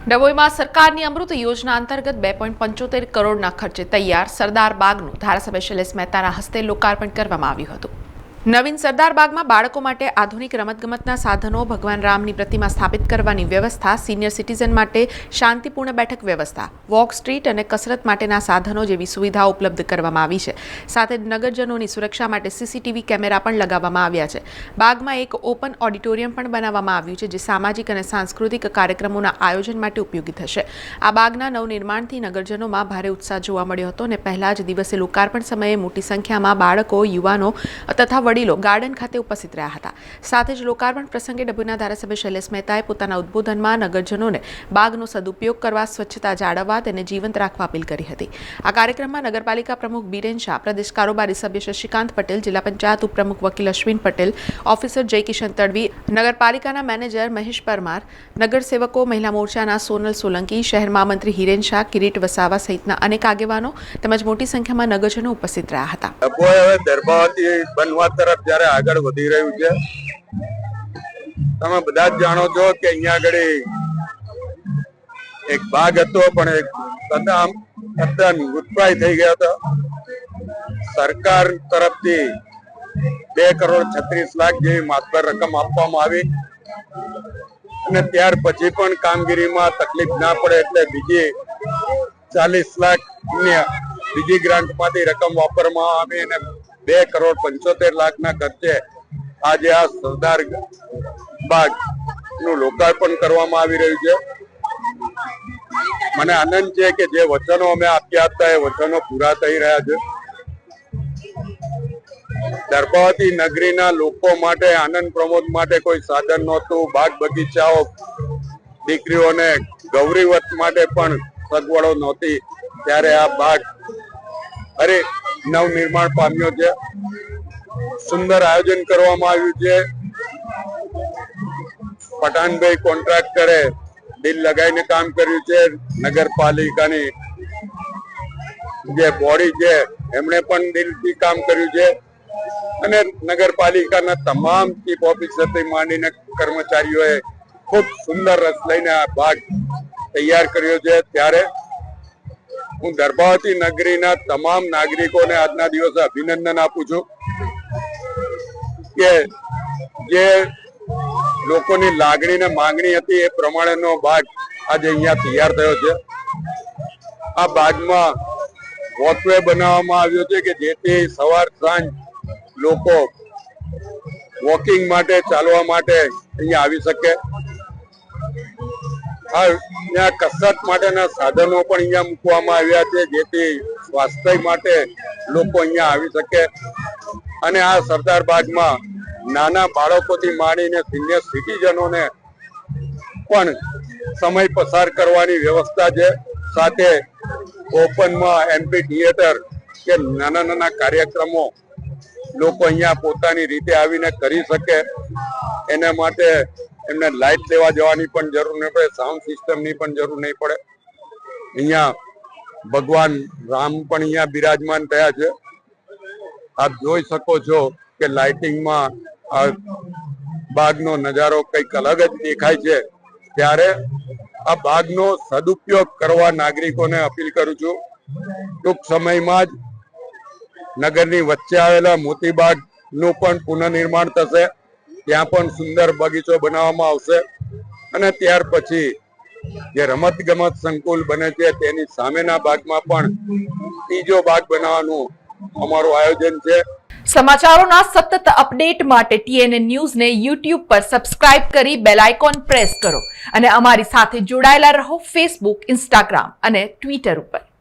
ડભોઈમાં સરકારની અમૃત યોજના અંતર્ગત 2.75 કરોડના ખર્ચે તૈયાર સરદાર બાગનું ધારાસભ્ય શૈલેષ મહેતાના હસ્તે લોકાર્પણ કરવામાં આવ્યું હતું। નવીન સરદાર બાગમાં બાળકો માટે આધુનિક રમતગમતના સાધનો, ભગવાન રામની પ્રતિમા સ્થાપિત કરવાની વ્યવસ્થા, સિનિયર સિટીઝન માટે શાંતિપૂર્ણ બેઠક વ્યવસ્થા, વોક સ્ટ્રીટ અને કસરત માટેના સાધનો જેવી સુવિધાઓ ઉપલબ્ધ કરવામાં આવી છે। સાથે જ નગરજનોની સુરક્ષા માટે સીસીટીવી કેમેરા પણ લગાવવામાં આવ્યા છે। બાગમાં એક ઓપન ઓડિટોરિયમ પણ બનાવવામાં આવ્યું છે, જે સામાજિક અને સાંસ્કૃતિક કાર્યક્રમોના આયોજન માટે ઉપયોગી થશે। આ બાગના નવનિર્માણથી નગરજનોમાં ભારે ઉત્સાહ જોવા મળ્યો હતો અને પહેલા જ દિવસે લોકાર્પણ સમયે મોટી સંખ્યામાં બાળકો, યુવાનો તથા વડીલો ગાર્ડન ખાતે ઉપસ્થિત રહ્યા હતા। સાથે જ લોકાર્પણ પ્રસંગે ડભોઈના ધારાસભ્ય શૈલેષ મહેતાએ પોતાના ઉદ્બોધનમાં નગરજનોને બાગનો સદુપયોગ કરવા, સ્વચ્છતા જાળવવા, તેને જીવંત રાખવા અપીલ કરી હતી। આ કાર્યક્રમમાં નગરપાલિકા પ્રમુખ બીરેન શાહ, પ્રદેશ કારોબારી સભ્ય શશિકાંત પટેલ, જિલ્લા પંચાયત ઉપપ્રમુખ વકીલ અશ્વિન પટેલ, ઓફિસર જયકિશન તડવી, નગરપાલિકાના મેનેજર મહેશ પરમાર, નગરસેવકો, મહિલા મોરચાના સોનલ સોલંકી, શહેર મહામંત્રી હિરેન શાહ, કિરીટ વસાવા સહિતના અનેક આગેવાનો તેમજ મોટી સંખ્યામાં નગરજનો ઉપસ્થિત રહ્યા હતા। જ્યારે આગળ વધી રહ્યું છે, તમે બધા જ જાણો છો કે અહીંયા આગળ એક બાગ હતો, પણ એક તદ્દન મૃતપ્રાય થઈ ગયો હતો। સરકાર તરફથી 2,36,00,000 જેવી માતબર રકમ આપવામાં આવી અને ત્યાર પછી પણ કામગીરીમાં તકલીફ ના પડે એટલે બીજી 40 લાખની બીજી ગ્રાન્ટમાંથી રકમ વાપરવામાં આવી અને 2,75,00,000 ના ખર્ચે આજે આ સરદાર બાગ નું લોકાર્પણ કરવામાં આવી રહ્યું છે। મને આનંદ છે કે જે વચનો અમે આપ્યા હતા એ વચનો પૂરા થઈ રહ્યા છે। દર્ભાવતી નગરીના લોકો માટે આનંદ પ્રમોદ માટે કોઈ સાધન નહોતું, બાગ બગીચાઓ, દીકરીઓને ગૌરીવત માટે પણ સગવડો નહોતી, ત્યારે આ બાગ નવનિર્માણ પામ્યો છે। સુંદર આયોજન કરવામાં આવ્યું છે। પઠાણભાઈ કોન્ટ્રાક્ટરે દિલ લગાવીને કામ કર્યું છે। નગરપાલિકાની જે બોડી છે એમણે પણ દિલથી કામ કર્યું છે અને નગરપાલિકાના તમામ ચીફ ઓફિસરથી માંડીને કર્મચારીઓએ ખૂબ સુંદર રસ લઈને આ બાગ તૈયાર કર્યો છે। ત્યારે હું દર્ભાવતી નગરીના તમામ નાગરિકોને આજના દિવસે અભિનંદન આપું છું કે જે લોકોની લાગણી ને માંગણી હતી એ પ્રમાણેનો બાગ આજે અહીંયા તૈયાર થયો છે। આ બાગમાં વોકવે બનાવવામાં આવ્યો છે કે જેથી સવાર સાંજ લોકો વોકિંગ માટે, ચાલવા માટે અહીંયા આવી શકે। અહીંયા કસરત માટેના સાધનો પણ અહીંયા મૂકવામાં આવ્યા છે, જેથી સ્વાસ્થ્ય માટે લોકો અહીંયા આવી શકે અને આ સરદાર બાગમાં નાના બાળકોથી માંડીને સિનિયર સિટીઝનોને પણ સમય પસાર કરવાની વ્યવસ્થા છે। સાથે ઓપનમાં એમ્પી થિયેટર કે નાના નાના કાર્યક્રમો લોકો અહીંયા પોતાની રીતે આવીને કરી શકે, એના માટે એમને લાઇટ લેવા જવાની પણ જરૂર નહીં પડે, સાઉન્ડ સિસ્ટમની પણ જરૂર નહીં પડે। અહીંયા ભગવાન રામ પણ અહીંયા બિરાજમાન થયા છે। આપ જોઈ શકો છો કે લાઇટિંગમાં આ બાગનો નજારો કંઈક અલગ જ દેખાય છે। ત્યારે આ બાગનો સદુપયોગ કરવા નાગરિકોને અપીલ કરું છું। ટૂંક સમયમાં જ નગરની વચ્ચે આવેલા મોતીબાગ નું પણ પુનઃનિર્માણ થશે, ત્યાં પણ સુંદર બગીચો બનાવવામાં આવશે અને ત્યાર પછી જે રમત ગમત સંકુલ બને છે તેની સામેના ભાગમાં પણ ત્રીજો ભાગ બનાવવાનું અમારું આયોજન છે। સમાચારોના સતત અપડેટ માટે TNN ન્યૂઝને YouTube પર સબસ્ક્રાઇબ કરી બેલ આઇકોન પ્રેસ કરો અને અમારી સાથે જોડાયેલા રહો Facebook, Instagram અને Twitter ઉપર।